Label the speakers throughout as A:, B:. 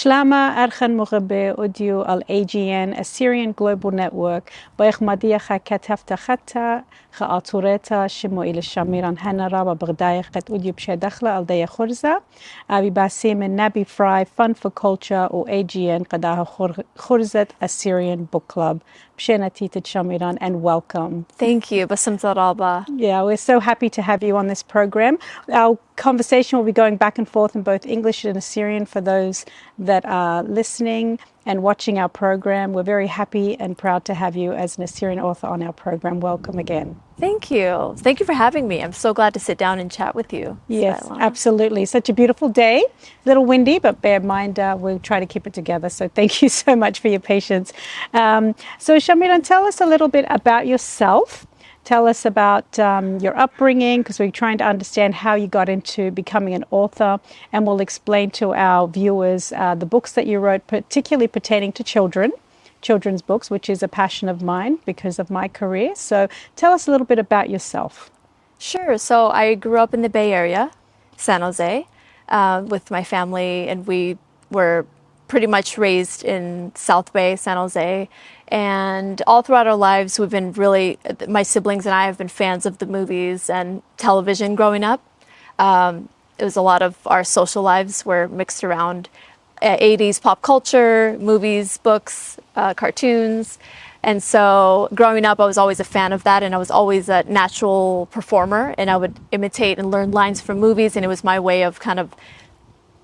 A: Shlama Archan Mughabe Audio al AGN Assyrian Global Network Bayakhmadiyacha Kataftachata Khaatureta Shimoil Shameran Hanna Raba Baghdayach Kat Audio Pshadakhla al Daya Khurza Abi Basim and Nabi Fry Fun for Culture or AGN Qadaha Khurzat Assyrian Book Club. Pshenatita Shamiran, and welcome.
B: Thank you, Basim Zaraba.
A: Yeah, we're so happy to have you on this program. Our conversation will be going back and forth in both English and Assyrian for those that are listening and watching our program. We're very happy and proud to have you as an Assyrian author on our program. Welcome again.
B: Thank you. Thank you for having me. I'm so glad to sit down and chat with you.
A: Yes,
B: Svetlana.
A: absolutely. Such a beautiful day. A little windy, but bear in mind, we'll try to keep it together. So thank you so much for your patience. So Shameran, tell us a little bit about yourself. Tell us about your upbringing, because we're trying to understand how you got into becoming an author, and we'll explain to our viewers the books that you wrote, particularly pertaining to children's books, which is a passion of mine because of my career. So tell us a little bit about yourself.
B: Sure. So I grew up in the Bay Area, San Jose, with my family, and we were pretty much raised in South Bay, San Jose. And all throughout our lives, we've been really, my siblings and I have been fans of the movies and television growing up. It was a lot of our social lives were mixed around 80s pop culture, movies, books, cartoons. And so growing up, I was always a fan of that, and I was always a natural performer, and I would imitate and learn lines from movies, and it was my way of kind of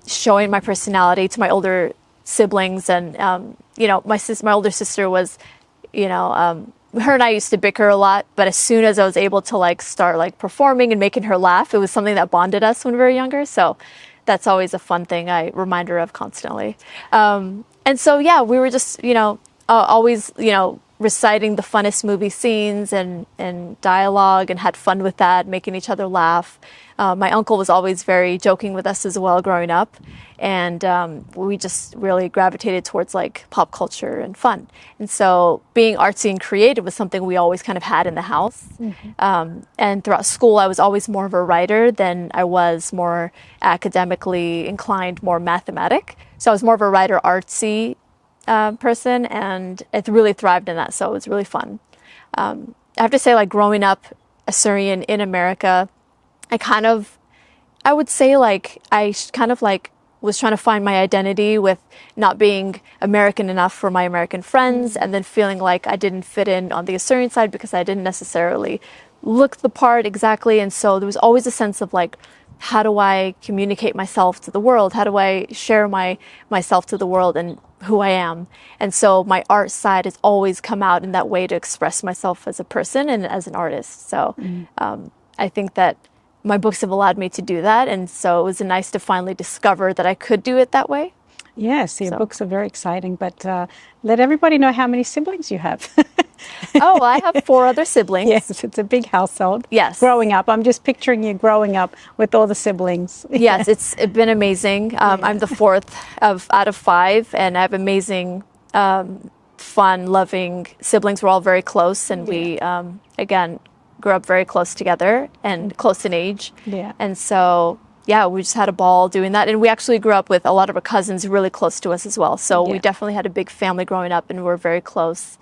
B: showing my personality to my older siblings. And you know, my older sister was, you know, her and I used to bicker a lot, but as soon as I was able to start performing and making her laugh, it was something that bonded us when we were younger. So that's always a fun thing I remind her of constantly. And so, yeah, we were just, you know, always, you know, reciting the funnest movie scenes and dialogue, and had fun with that, making each other laugh. My uncle was always very joking with us as well growing up. And we just really gravitated towards pop culture and fun. And so being artsy and creative was something we always kind of had in the house. Mm-hmm. And throughout school, I was always more of a writer than I was more academically inclined, more mathematic. So I was more of a writer, artsy person, and it really thrived in that. So it was really fun. I have to say, growing up Assyrian in America, I would say was trying to find my identity with not being American enough for my American friends, and then feeling like I didn't fit in on the Assyrian side because I didn't necessarily look the part exactly. And so there was always a sense of how do I communicate myself to the world? How do I share myself to the world and who I am? And so my art side has always come out in that way to express myself as a person and as an artist. So I think that my books have allowed me to do that. And so it was nice to finally discover that I could do it that way.
A: Yes, your books are very exciting, but let everybody know how many siblings you have.
B: Oh, I have 4 other siblings.
A: Yes, it's a big household.
B: Yes.
A: Growing up, I'm just picturing you growing up with all the siblings.
B: Yes, it's been amazing. I'm the 4th out of 5, and I have amazing, fun, loving siblings. We're all very close, and we, again, grew up very close together and close in age. Yeah. And so, yeah, we just had a ball doing that. And we actually grew up with a lot of our cousins really close to us as well. So we definitely had a big family growing up, and we're very close.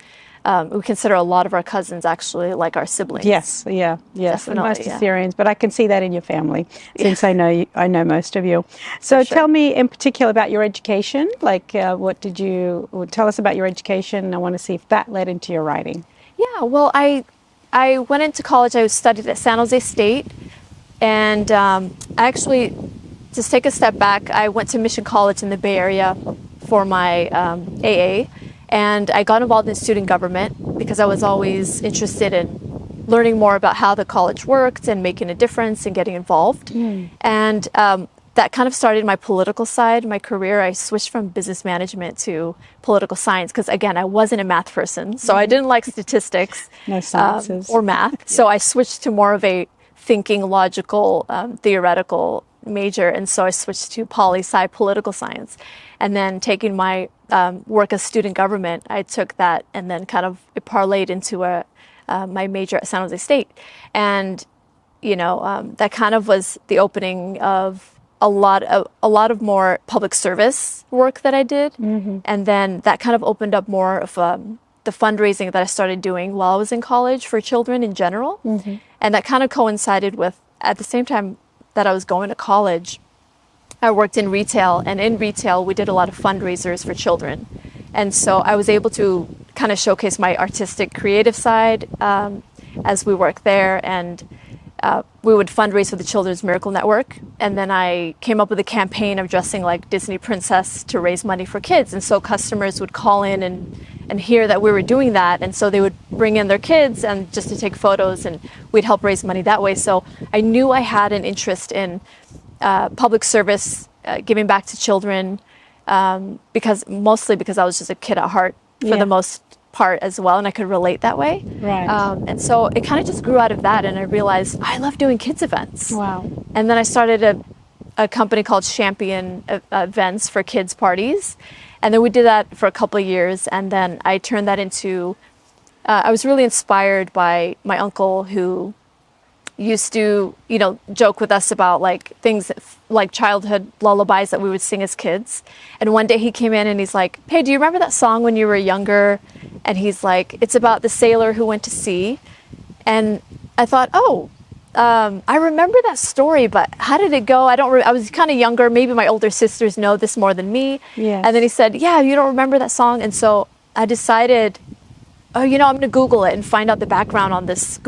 B: We consider a lot of our cousins actually like our siblings.
A: Yes, yes, definitely, most Assyrians, but I can see that in your family since I know most of you. So tell me in particular about your education. What did you tell us about your education? I want to see if that led into your writing.
B: Yeah, well, I went into college. I studied at San Jose State, and actually, just take a step back, I went to Mission College in the Bay Area for my AA, and I got involved in student government because I was always interested in learning more about how the college worked and making a difference and getting involved. And that kind of started my political side, my career. I switched from business management to political science because, again, I wasn't a math person, so I didn't like statistics or math. So I switched to more of a thinking, logical, theoretical major, and so I switched to poli-sci, political science. And then taking my work as student government, I took that and then kind of parlayed into my major at San Jose State. And, you know, that kind of was the opening of a lot of more public service work that I did, and then that kind of opened up more of the fundraising that I started doing while I was in college for children in general, and that kind of coincided with at the same time that I was going to college. I worked in retail, and in retail we did a lot of fundraisers for children, and so I was able to kind of showcase my artistic, creative side as we worked there, and we would fundraise for the Children's Miracle Network. And then I came up with a campaign of dressing like Disney princess to raise money for kids. And so customers would call in and hear that we were doing that. And so they would bring in their kids and just to take photos, and we'd help raise money that way. So I knew I had an interest in public service, giving back to children, mostly because I was just a kid at heart for the most part as well, and I could relate that way.
A: Right.
B: And so it kind of just grew out of that, and I realized I love doing kids events.
A: Wow.
B: And then I started a company called Champion Events for kids parties, and then we did that for a couple of years, and then I turned that into I was really inspired by my uncle, who used to, joke with us about like things like childhood lullabies that we would sing as kids. And one day he came in and he's like, "Hey, do you remember that song when you were younger?" And he's like, "It's about the sailor who went to sea." And I thought, I remember that story, but how did it go? I was kind of younger. Maybe my older sisters know this more than me.
A: Yes.
B: And then he said, "Yeah, you don't remember that song?" And so I decided, I'm going to Google it and find out the background on this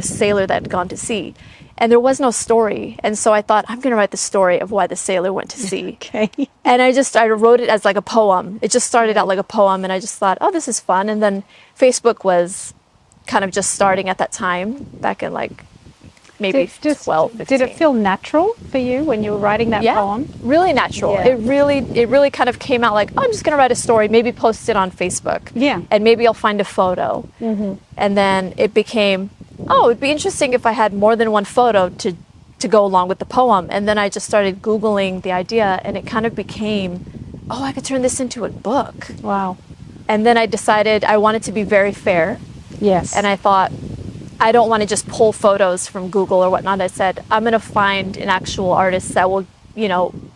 B: sailor that had gone to sea. And there was no story. And so I thought, I'm going to write the story of why the sailor went to sea.
A: Okay.
B: And I wrote it as like a poem. It just started out like a poem, and I just thought, oh, this is fun. And then Facebook was kind of just starting at that time, back in like maybe 12, 15.
A: Did it feel natural for you when you were writing that poem?
B: Really natural.
A: Yeah.
B: It really kind of came out like, I'm just going to write a story, maybe post it on Facebook.
A: Yeah.
B: And maybe I'll find a photo. And then it became, it'd be interesting if I had more than one photo to go along with the poem. And then I just started Googling the idea, and it kind of became, I could turn this into a book.
A: Wow.
B: And then I decided I wanted to be very fair.
A: Yes.
B: And I thought, I don't want to just pull photos from Google or whatnot. I said, I'm going to find an actual artist that will,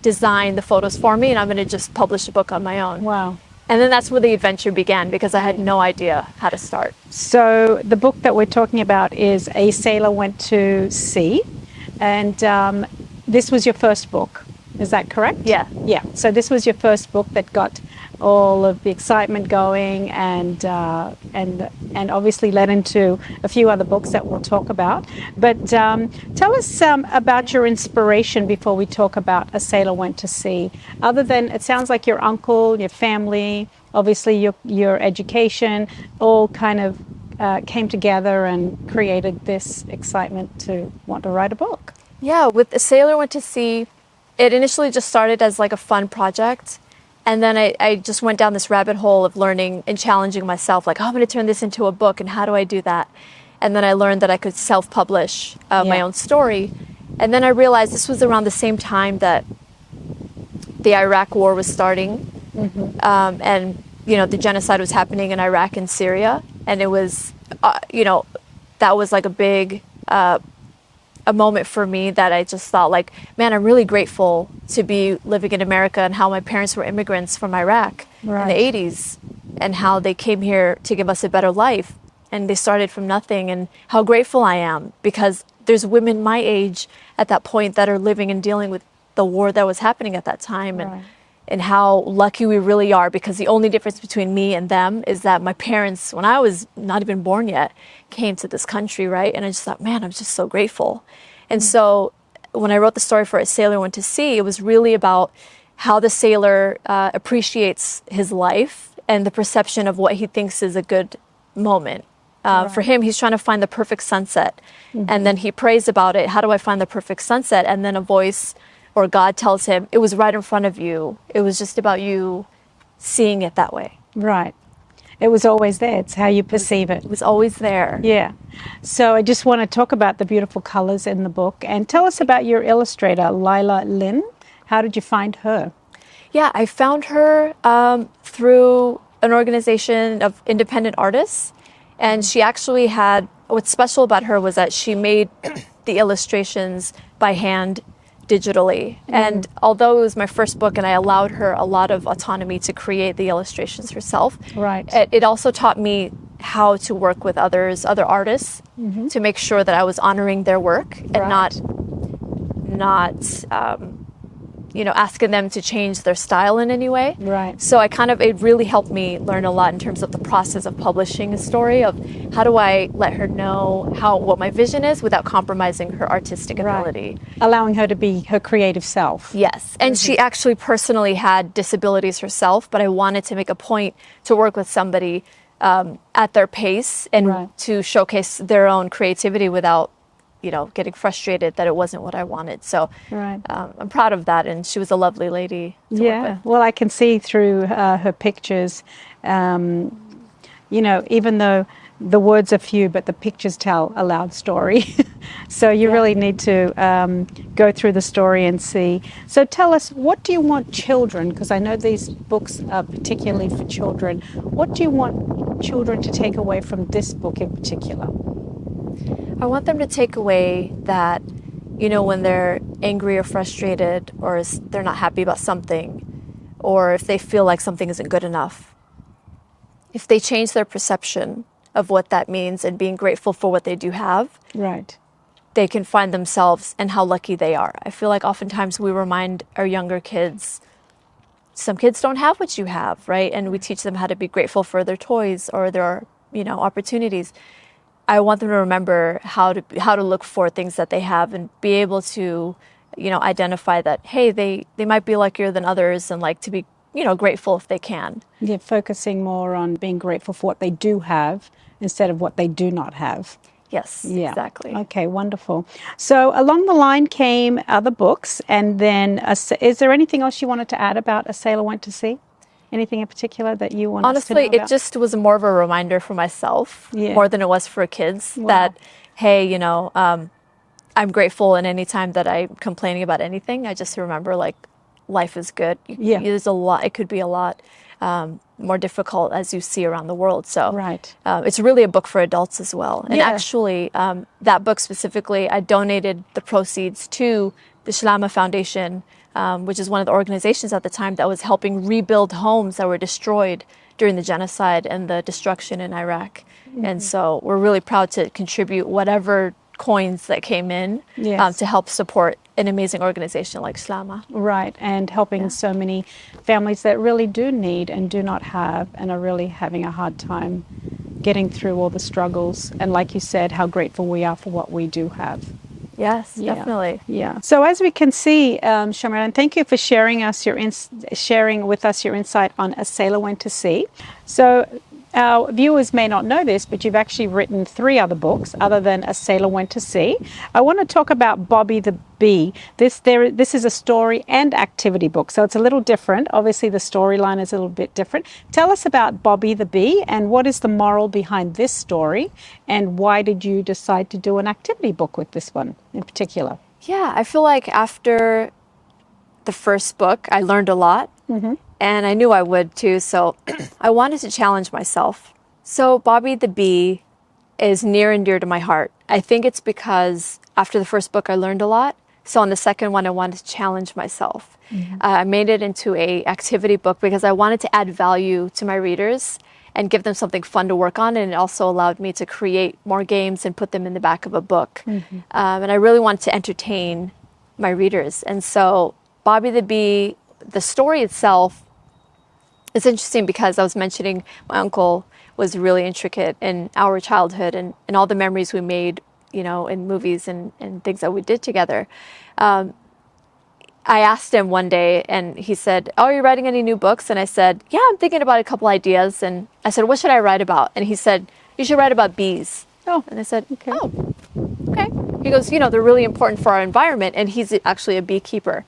B: design the photos for me, and I'm going to just publish a book on my own.
A: Wow.
B: And then that's where the adventure began, because I had no idea how to start.
A: So the book that we're talking about is A Sailor Went to Sea, and this was your first book. Is that correct?
B: Yeah.
A: Yeah. So this was your first book that got all of the excitement going, and obviously led into a few other books that we'll talk about. But tell us about your inspiration before we talk about A Sailor Went to Sea. Other than, it sounds like your uncle, your family, obviously your education, all kind of came together and created this excitement to want to write a book.
B: Yeah, with A Sailor Went to Sea, it initially just started as like a fun project. And then I just went down this rabbit hole of learning and challenging myself, like, I'm going to turn this into a book, and how do I do that? And then I learned that I could self-publish my own story. And then I realized this was around the same time that the Iraq War was starting. And, the genocide was happening in Iraq and Syria. And it was, that was like a big a moment for me that I just thought, like, man, I'm really grateful to be living in America, and how my parents were immigrants from Iraq in the 80s, and how they came here to give us a better life, and they started from nothing, and how grateful I am, because there's women my age at that point that are living and dealing with the war that was happening at that time. And how lucky we really are, because the only difference between me and them is that my parents, when I was not even born yet, came to this country, right? And I just thought, man, I'm just so grateful. And so when I wrote the story for A Sailor Went to Sea, it was really about how the sailor appreciates his life and the perception of what he thinks is a good moment. For him, he's trying to find the perfect sunset. And then he prays about it. How do I find the perfect sunset? And then a voice or God tells him, it was right in front of you. It was just about you seeing it that way.
A: Right. It was always there. It's how you perceive it.
B: It was always there.
A: Yeah. So I just want to talk about the beautiful colors in the book, and tell us about your illustrator, Lila Lynn. How did you find her?
B: Yeah, I found her through an organization of independent artists. And she actually had, what's special about her was that she made the illustrations by hand digitally. And although it was my first book and I allowed her a lot of autonomy to create the illustrations herself,
A: Right.
B: it also taught me how to work with other artists, to make sure that I was honoring their work and not asking them to change their style in any way.
A: Right.
B: So it really helped me learn a lot in terms of the process of publishing a story, of how do I let her know what my vision is without compromising her artistic ability.
A: Allowing her to be her creative self.
B: Yes. And she actually personally had disabilities herself, but I wanted to make a point to work with somebody at their pace and to showcase their own creativity without getting frustrated that it wasn't what I wanted. So I'm proud of that. And she was a lovely lady to work with.
A: Well, I can see through her pictures, even though the words are few, but the pictures tell a loud story. So you really need to go through the story and see. So tell us, what do you want children, because I know these books are particularly for children, what do you want children to take away from this book in particular?
B: I want them to take away that, when they're angry or frustrated, or they're not happy about something, or if they feel like something isn't good enough, if they change their perception of what that means and being grateful for what they do have, they can find themselves and how lucky they are. I feel like oftentimes we remind our younger kids, some kids don't have what you have, right? And we teach them how to be grateful for their toys or their, opportunities. I want them to remember how to look for things that they have and be able to, identify that, hey, they might be luckier than others, and like to be, grateful if they can.
A: Yeah, focusing more on being grateful for what they do have instead of what they do not have.
B: Yes, exactly.
A: Okay, wonderful. So along the line came other books, and then is there anything else you wanted to add about A Sailor Went to Sea? Anything in particular that you want us to know about?
B: Honestly, it just was more of a reminder for myself, more than it was for kids, that, hey, I'm grateful, and anytime that I'm complaining about anything, I just remember, like, life is good. There's a lot, it could be a lot more difficult as you see around the world. So it's really a book for adults as well. And actually, that book specifically, I donated the proceeds to the Shlama Foundation, which is one of the organizations at the time that was helping rebuild homes that were destroyed during the genocide and the destruction in Iraq. And so we're really proud to contribute whatever coins that came in to help support an amazing organization like Shlama.
A: Right, and helping so many families that really do need and do not have and are really having a hard time getting through all the struggles. And like you said, how grateful we are for what we do have.
B: Yes, definitely.
A: Yeah. So as we can see, Shameran, thank you for sharing with us your insight on A Sailor Went to Sea. So our viewers may not know this, but you've actually written 3 other books other than A Sailor Went to Sea. I want to talk about Bobby the Bee. This is a story and activity book, so it's a little different. Obviously, the storyline is a little bit different. Tell us about Bobby the Bee, and what is the moral behind this story, and why did you decide to do an activity book with this one in particular?
B: Yeah, I feel like after the first book, I learned a lot. And I knew I would too, so I wanted to challenge myself. So Bobby the Bee is near and dear to my heart. I think it's because after the first book I learned a lot, so on the second one I wanted to challenge myself. I made it into an activity book because I wanted to add value to my readers and give them something fun to work on, and it also allowed me to create more games and put them in the back of a book. And I really wanted to entertain my readers. And so Bobby the Bee, the story itself, it's interesting because I was mentioning my uncle was really intricate in our childhood and all the memories we made, in movies and things that we did together. I asked him one day and he said, "Oh, are you writing any new books?" And I said, "Yeah, I'm thinking about a couple ideas." And I said, "What should I write about?" And he said, "You should write about bees."
A: Oh,
B: and I said, "Okay." Oh, okay. He goes, "They're really important for our environment." And he's actually a beekeeper.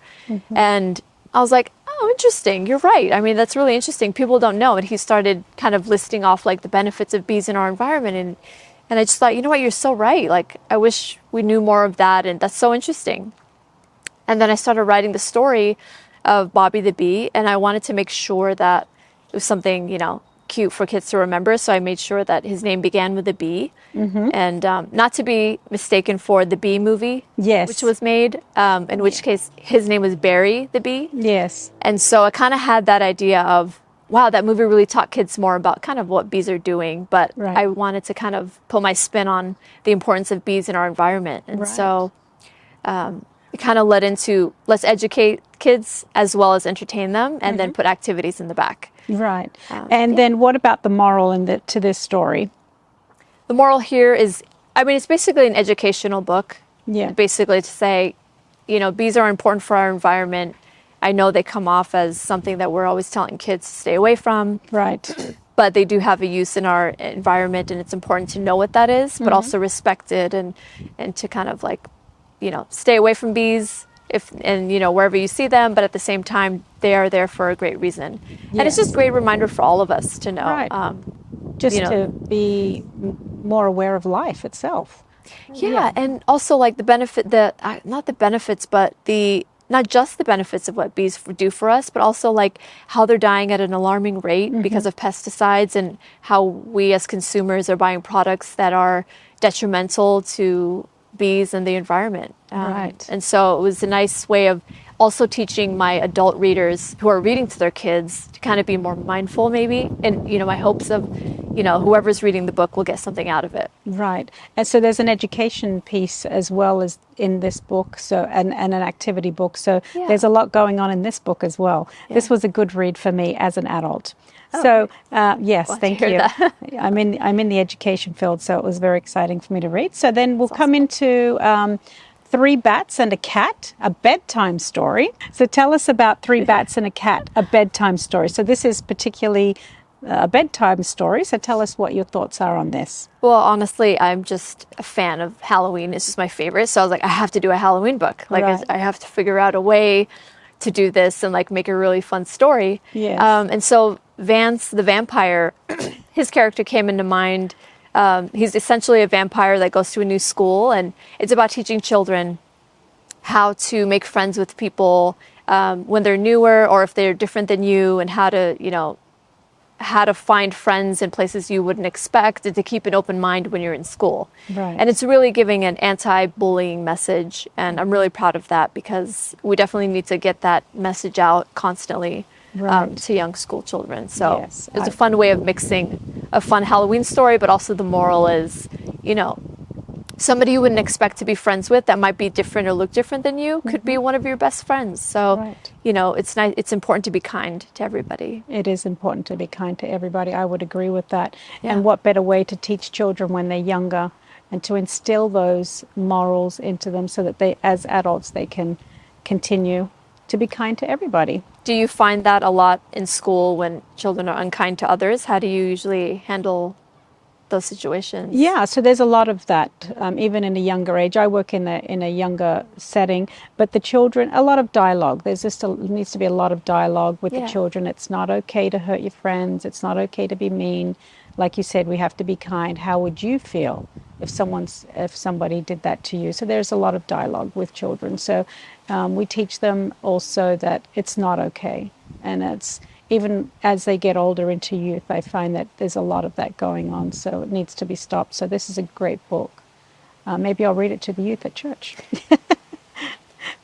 B: And I was like, "Oh, interesting. You're right. I mean, that's really interesting. People don't know." And he started kind of listing off like the benefits of bees in our environment. And I just thought, you know what, you're so right. Like, I wish we knew more of that. And that's so interesting. And then I started writing the story of Bobby the Bee. And I wanted to make sure that it was something, cute for kids to remember. So I made sure that his name began with a B, and not to be mistaken for the Bee movie,
A: Yes.
B: which was made, in which case his name was Barry the Bee.
A: Yes.
B: And so I kind of had that idea of, wow, that movie really taught kids more about kind of what bees are doing. But
A: Right.
B: I wanted to kind of put my spin on the importance of bees in our environment. And
A: Right.
B: so it kind of led into, let's educate kids as well as entertain them, and then put activities in the back.
A: Right. And then what about the moral to this story?
B: The moral here is, I mean, it's basically an educational book.
A: Yeah.
B: Basically to say, bees are important for our environment. I know they come off as something that we're always telling kids to stay away from.
A: Right.
B: But they do have a use in our environment, and it's important to know what that is, but also respect it, and to kind of like, stay away from bees wherever you see them, but at the same time, they are there for a great reason. And it's just a great reminder for all of us to know.
A: Right. Just to be more aware of life itself.
B: Yeah, and also like the benefit, not the benefits, but not just the benefits of what bees do for us, but also like how they're dying at an alarming rate because of pesticides, and how we as consumers are buying products that are detrimental to bees and the environment.
A: Right.
B: And so it was a nice way of also teaching my adult readers who are reading to their kids to kind of be more mindful, maybe. And, my hopes of, whoever's reading the book will get something out of it.
A: Right. And so there's an education piece as well as in this book, so and an activity book. So there's a lot going on in this book as well. Yeah. This was a good read for me as an adult. So yes,
B: Glad
A: thank
B: to hear
A: you.
B: that.
A: I'm in the education field, so it was very exciting for me to read. So then we'll come into Three Bats and a Cat, a bedtime story. So tell us about Three Bats and a Cat, a bedtime story. So this is particularly a bedtime story. So tell us what your thoughts are on this.
B: Well, honestly, I'm just a fan of Halloween. It's just my favorite. So I was like, I have to do a Halloween book. Like
A: Right.
B: I have to figure out a way to do this and like make a really fun story.
A: Yes.
B: And so Vance, the vampire, his character came into mind. He's essentially a vampire that goes to a new school, and it's about teaching children how to make friends with people when they're newer or if they're different than you, and how to find friends in places you wouldn't expect, and to keep an open mind when you're in school.
A: Right.
B: And it's really giving an anti-bullying message, and I'm really proud of that, because we definitely need to get that message out constantly.
A: Right.
B: To young school children. So
A: Yes,
B: it's a fun way of mixing a fun Halloween story, but also the moral is, somebody you wouldn't expect to be friends with that might be different or look different than you could be one of your best friends. So,
A: Right.
B: It's nice. It's important to be kind to everybody.
A: It is important to be kind to everybody. I would agree with that.
B: Yeah.
A: And what better way to teach children when they're younger, and to instill those morals into them so that they, as adults, they can continue to be kind to everybody.
B: Do you find that a lot in school when children are unkind to others? How do you usually handle those situations?
A: Yeah, so there's a lot of that, even in a younger age. I work in a younger setting, but the children, a lot of dialogue. There's just needs to be a lot of dialogue with the children. It's not okay to hurt your friends. It's not okay to be mean. Like you said, we have to be kind. How would you feel if somebody did that to you? So there's a lot of dialogue with children. So we teach them also that it's not okay, and it's even as they get older into youth, I find that there's a lot of that going on. So it needs to be stopped. So this is a great book. Maybe I'll read it to the youth at church.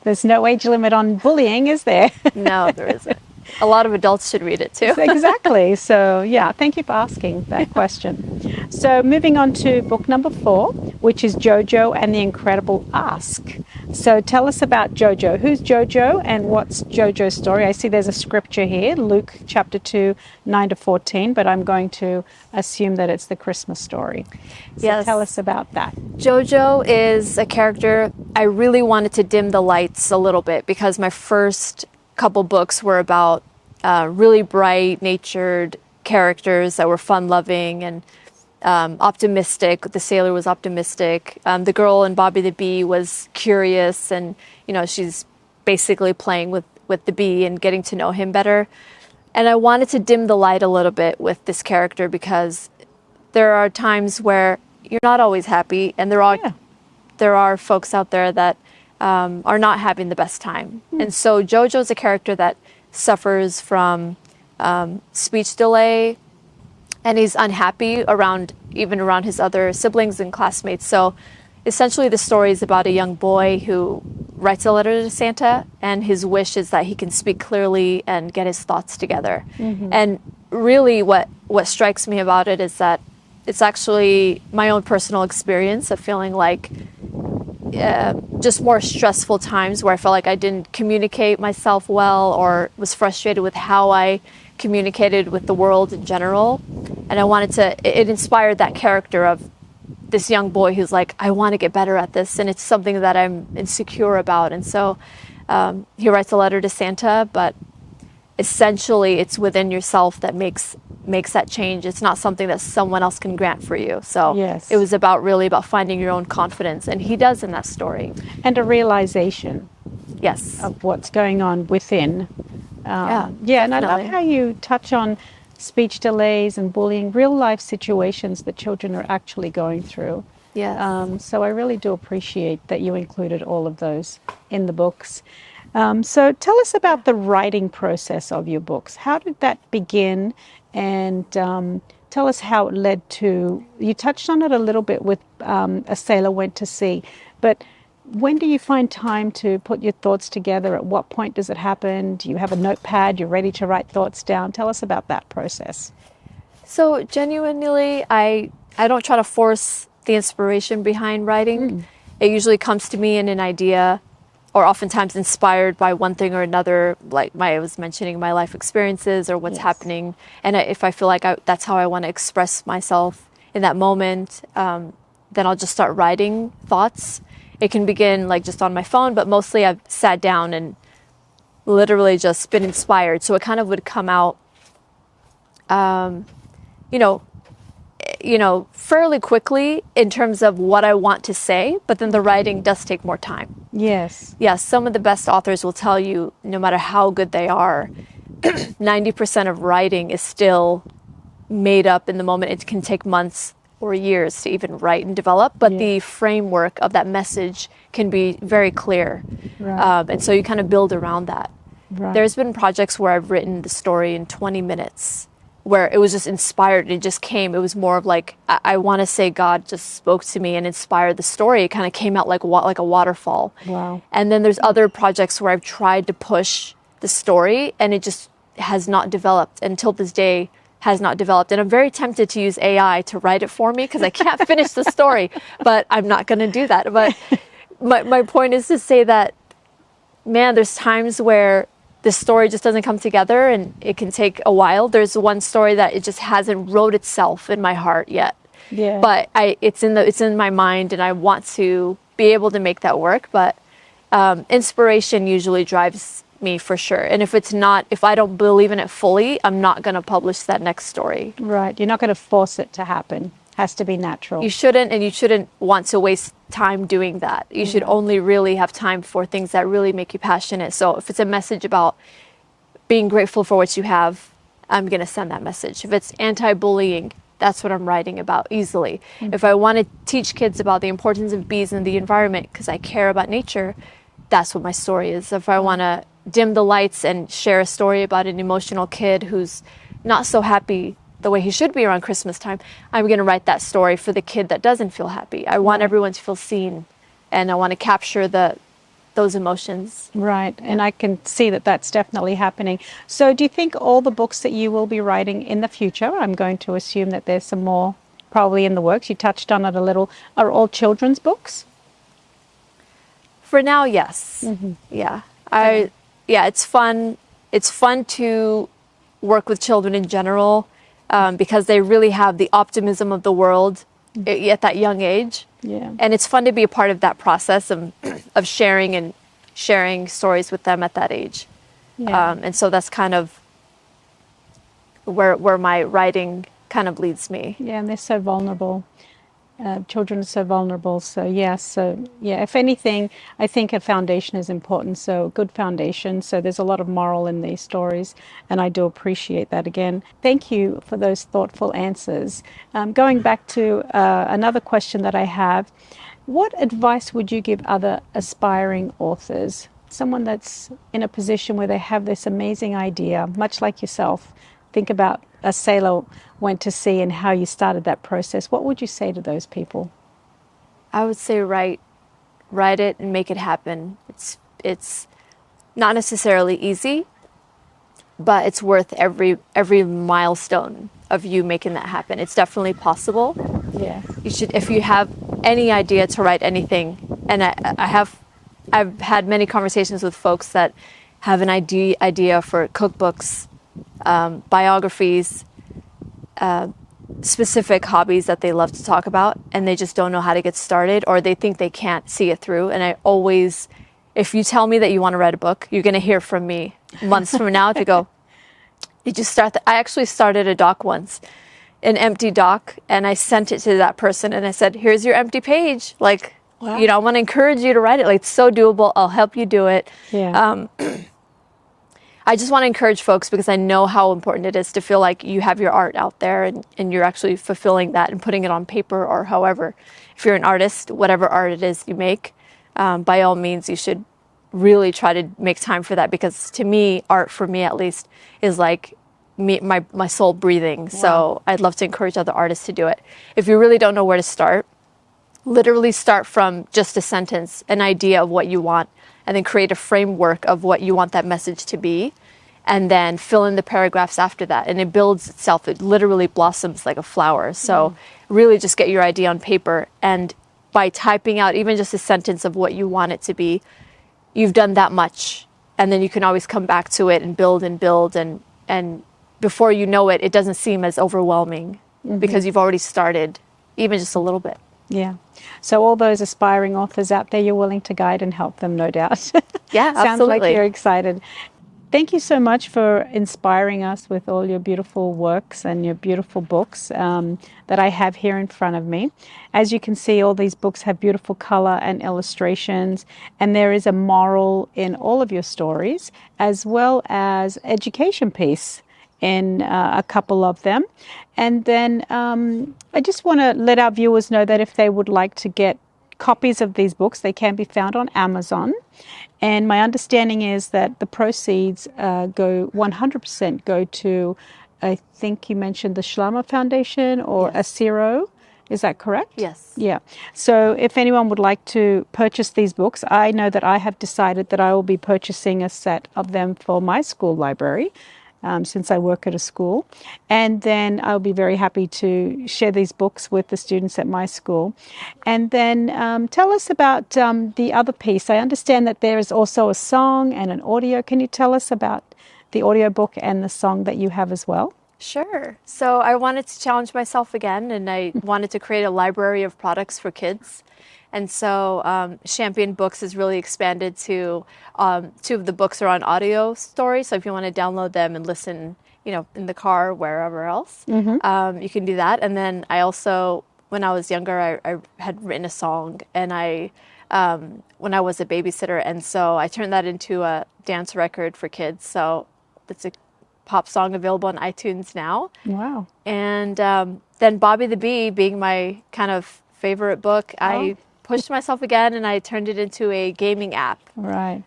A: There's no age limit on bullying, is there?
B: No, there isn't. A lot of adults should read it too.
A: Exactly. So yeah, thank you for asking that question. So moving on to book number 4, which is Jojo and the Incredible Ask. So tell us about Jojo. Who's Jojo and what's Jojo's story? I see there's a scripture here, Luke chapter 2, 9-14, but I'm going to assume that it's the Christmas story. So
B: Yes.
A: tell us about that.
B: Jojo is a character I really wanted to dim the lights a little bit, because my first couple books were about really bright natured characters that were fun-loving and optimistic. The sailor was optimistic. The girl in Bobby the Bee was curious, and she's basically playing with the bee and getting to know him better. And I wanted to dim the light a little bit with this character, because there are times where you're not always happy, and there are folks out there that are not having the best time. And so Jojo's a character that suffers from speech delay, and he's unhappy even around his other siblings and classmates. So essentially the story is about a young boy who writes a letter to Santa, and his wish is that he can speak clearly and get his thoughts together. And really what strikes me about it is that it's actually my own personal experience of feeling like just more stressful times where I felt like I didn't communicate myself well, or was frustrated with how I communicated with the world in general. And I wanted to, it inspired that character of this young boy who's like, I want to get better at this, and it's something that I'm insecure about. And so he writes a letter to Santa, but essentially it's within yourself that makes that change. It's not something that someone else can grant for you. So
A: Yes.
B: it was really about finding your own confidence, and he does in that story.
A: And a realization
B: Yes.
A: of what's going on within.
B: Yeah,
A: And I love
B: definitely.
A: how you touch on speech delays and bullying, real life situations that children are actually going through.
B: Yes.
A: So I really do appreciate that you included all of those in the books. So tell us about the writing process of your books. How did that begin? And tell us how it led to, you touched on it a little bit with A Sailor Went to Sea, but when do you find time to put your thoughts together? At what point does it happen? Do you have a notepad? You're ready to write thoughts down? Tell us about that process.
B: So genuinely, I don't try to force the inspiration behind writing. It usually comes to me in an idea, or oftentimes inspired by one thing or another, like I was mentioning my life experiences or what's
A: Yes.
B: happening. And if I feel like that's how I want to express myself in that moment, then I'll just start writing thoughts. It can begin like just on my phone, but mostly I've sat down and literally just been inspired. So it kind of would come out, fairly quickly in terms of what I want to say, but then the writing does take more time.
A: Yes.
B: Yes, some of the best authors will tell you, no matter how good they are, 90% of writing is still made up in the moment. It can take months or years to even write and develop, but
A: Yeah.
B: the framework of that message can be very clear.
A: Right.
B: And so you kind of build around that.
A: Right.
B: There's been projects where I've written the story in 20 minutes, where it was just inspired. It just came. It was more of like, I want to say God just spoke to me and inspired the story. It kind of came out like a waterfall.
A: Wow.
B: And then there's other projects where I've tried to push the story and it just has not developed, until this day has not developed. And I'm very tempted to use AI to write it for me because I can't finish the story, but I'm not going to do that. But my point is to say that, man, there's times where the story just doesn't come together and it can take a while. There's one story that it just hasn't wrote itself in my heart yet.
A: Yeah.
B: But it's in my mind, and I want to be able to make that work. But inspiration usually drives me for sure. And if I don't believe in it fully, I'm not going to publish that next story.
A: Right. You're not going to force it to happen. Has to be natural.
B: You shouldn't, and you shouldn't want to waste time doing that. You should only really have time for things that really make you passionate. So if it's a message about being grateful for what you have, I'm going to send that message. If it's anti-bullying, that's what I'm writing about easily. If I want to teach kids about the importance of bees in the environment because I care about nature, that's what my story is. If I want to dim the lights and share a story about an emotional kid who's not so happy the way he should be around Christmas time, I'm going to write that story for the kid that doesn't feel happy. I want everyone to feel seen, and I want to capture those emotions.
A: Right. And I can see that that's definitely happening. So do you think all the books that you will be writing in the future, I'm going to assume that there's some more probably in the works, you touched on it a little, are all children's books?
B: For now, yes. Yeah. It's fun. It's fun to work with children in general, because they really have the optimism of the world at that young age.
A: Yeah.
B: And it's fun to be a part of that process of sharing stories with them at that age.
A: Yeah.
B: And so that's kind of where my writing kind of leads me.
A: Yeah, and they're so vulnerable. Children are so vulnerable. So if anything, I think a foundation is important. So good foundation. So there's a lot of moral in these stories, and I do appreciate that again. Thank you for those thoughtful answers. Going back to another question that I have, what advice would you give other aspiring authors? Someone that's in a position where they have this amazing idea, much like yourself. Think about a sailor went to sea and how you started that process, what would you say to those people?
B: I would say write it and make it happen. It's not necessarily easy, but it's worth every milestone of you making that happen. It's definitely possible.
A: Yeah.
B: You should, if you have any idea to write anything, and I've had many conversations with folks that have an idea for cookbooks, biographies, specific hobbies that they love to talk about, and they just don't know how to get started, or they think they can't see it through. And I always, if you tell me that you want to write a book, you're going to hear from me months from now to go, did you start I actually started a doc once, an empty doc, and I sent it to that person and I said, here's your empty page. Like,
A: wow.
B: I want to encourage you to write it. Like, it's so doable. I'll help you do it.
A: Yeah.
B: I just want to encourage folks because I know how important it is to feel like you have your art out there and you're actually fulfilling that and putting it on paper or however. If you're an artist, whatever art it is you make, by all means, you should really try to make time for that, because to me, art, for me at least, is like my soul breathing. Wow. So I'd love to encourage other artists to do it. If you really don't know where to start, literally start from just a sentence, an idea of what you want, and then create a framework of what you want that message to be, and then fill in the paragraphs after that. And it builds itself. It literally blossoms like a flower. So really just get your idea on paper, and by typing out even just a sentence of what you want it to be, you've done that much. And then you can always come back to it and build, and before you know it, it doesn't seem as overwhelming because you've already started even just a little bit.
A: Yeah. So all those aspiring authors out there, you're willing to guide and help them, no doubt.
B: Yeah,
A: Sounds
B: absolutely.
A: like you're excited. Thank you so much for inspiring us with all your beautiful works and your beautiful books that I have here in front of me. As you can see, all these books have beautiful color and illustrations, and there is a moral in all of your stories, as well as education piece in a couple of them. And then I just want to let our viewers know that if they would like to get copies of these books, they can be found on Amazon. And my understanding is that the proceeds go 100% go to, I think you mentioned the Shlama Foundation or Assyro. Is that correct?
B: Yes.
A: Yeah. So if anyone would like to purchase these books, I know that I have decided that I will be purchasing a set of them for my school library, since I work at a school. And then I'll be very happy to share these books with the students at my school. And then tell us about the other piece. I understand that there is also a song and an audio. Can you tell us about the audiobook and the song that you have as well?
B: Sure. So I wanted to challenge myself again, and I wanted to create a library of products for kids. And so Champion Books has really expanded to 2 of the books are on audio stories. So if you want to download them and listen, in the car, wherever else, you can do that. And then I also, when I was younger, I had written a song, and when I was a babysitter, and so I turned that into a dance record for kids. So it's a pop song available on iTunes now.
A: Wow. And
B: then Bobby the Bee being my kind of favorite book, I pushed myself again and I turned it into a gaming app.
A: Right.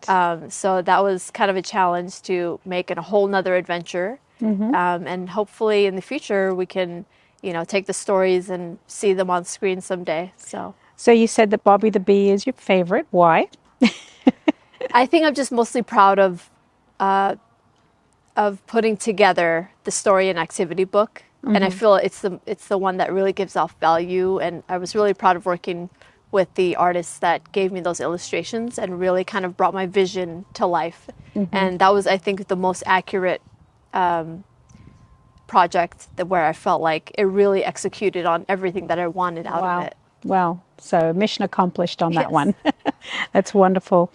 B: So that was kind of a challenge to make a whole nother adventure. And hopefully in the future we can, take the stories and see them on screen someday. So
A: you said that Bobby the Bee is your favorite. Why?
B: I think I'm just mostly proud of putting together the story and activity book. And I feel it's the one that really gives off value. And I was really proud of working with the artists that gave me those illustrations and really kind of brought my vision to life. And that was, I think, the most accurate project where I felt like it really executed on everything that I wanted out of it.
A: Wow. So mission accomplished on that one. That's wonderful.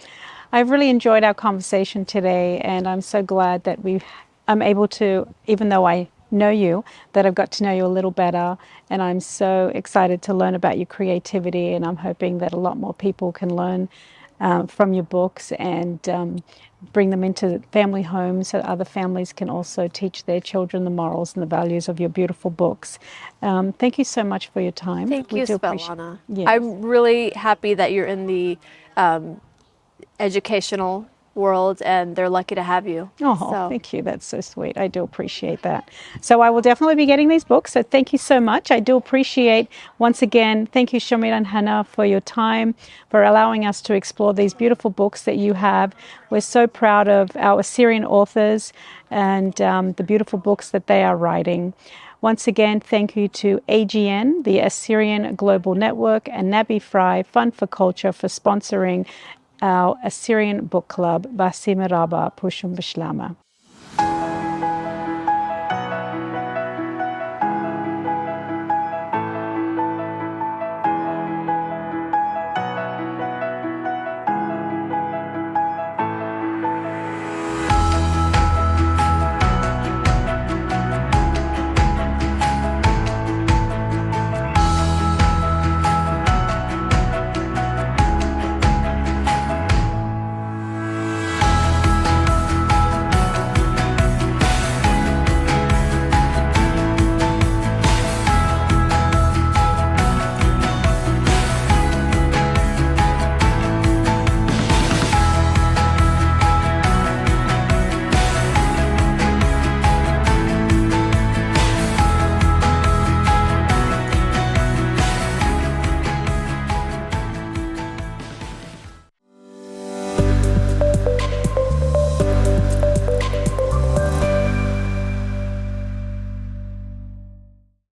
A: I've really enjoyed our conversation today, and I'm so glad that I'm able to, even though I know you, that I've got to know you a little better, and I'm so excited to learn about your creativity, and I'm hoping that a lot more people can learn from your books and bring them into family homes so other families can also teach their children the morals and the values of your beautiful books. Thank you so much for your time.
B: Thank you, Svetlana.
A: Yes.
B: I'm really happy that you're in the educational world, and they're lucky to have you.
A: Oh,
B: So,
A: thank you. That's so sweet. I do appreciate that. So I will definitely be getting these books. So thank you so much. I do appreciate, once again, thank you, Shameran Hanna, for your time, for allowing us to explore these beautiful books that you have. We're so proud of our Assyrian authors and the beautiful books that they are writing. Once again, thank you to AGN, the Assyrian Global Network, and Nabi Fry, Fund for Culture, for sponsoring our Assyrian Book Club. Basim Rabba Pushum Bishlama.